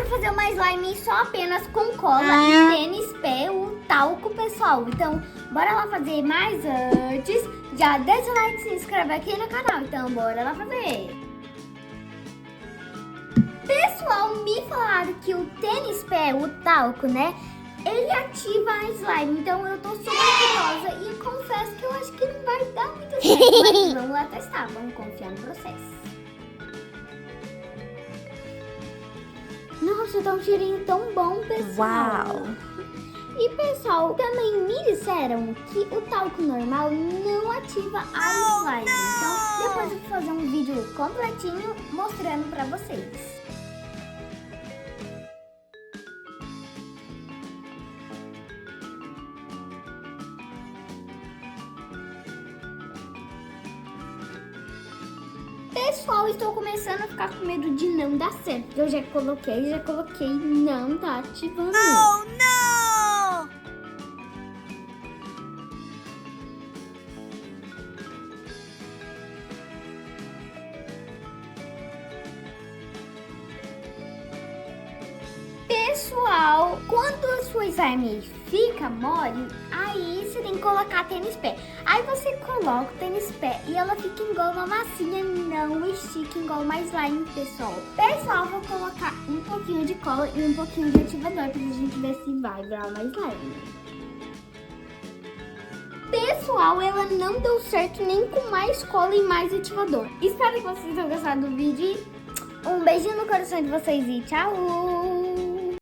fazer uma slime só apenas com cola e tênis pé, o talco, pessoal. Então, bora lá fazer, mas antes, já deixa o like e se inscreve aqui no canal. Então, bora lá fazer. Pessoal, me falaram que o tênis pé, o talco, né, ele ativa a slime. Então, eu tô super curiosa e confesso que eu acho que não vai dar muito certo. Mas vamos lá testar, vamos confiar no processo. Nossa, tá um cheirinho tão bom, pessoal. Uau! E, pessoal, também me disseram que o talco normal não ativa a slime. Então, depois eu vou fazer um vídeo completinho mostrando pra vocês. Pessoal, estou começando a ficar com medo de não dar certo. Porque eu já coloquei, não tá ativando. Oh, não! Pessoal, quando a sua slime fica mole, aí você tem que colocar tênis pé. Aí você coloca o tênis pé e ela fica igual uma massinha, não estica igual uma slime, pessoal. Pessoal, vou colocar um pouquinho de cola e um pouquinho de ativador pra gente ver se vai virar uma slime. Pessoal, ela não deu certo nem com mais cola e mais ativador. Espero que vocês tenham gostado do vídeo. Um beijinho no coração de vocês e tchau!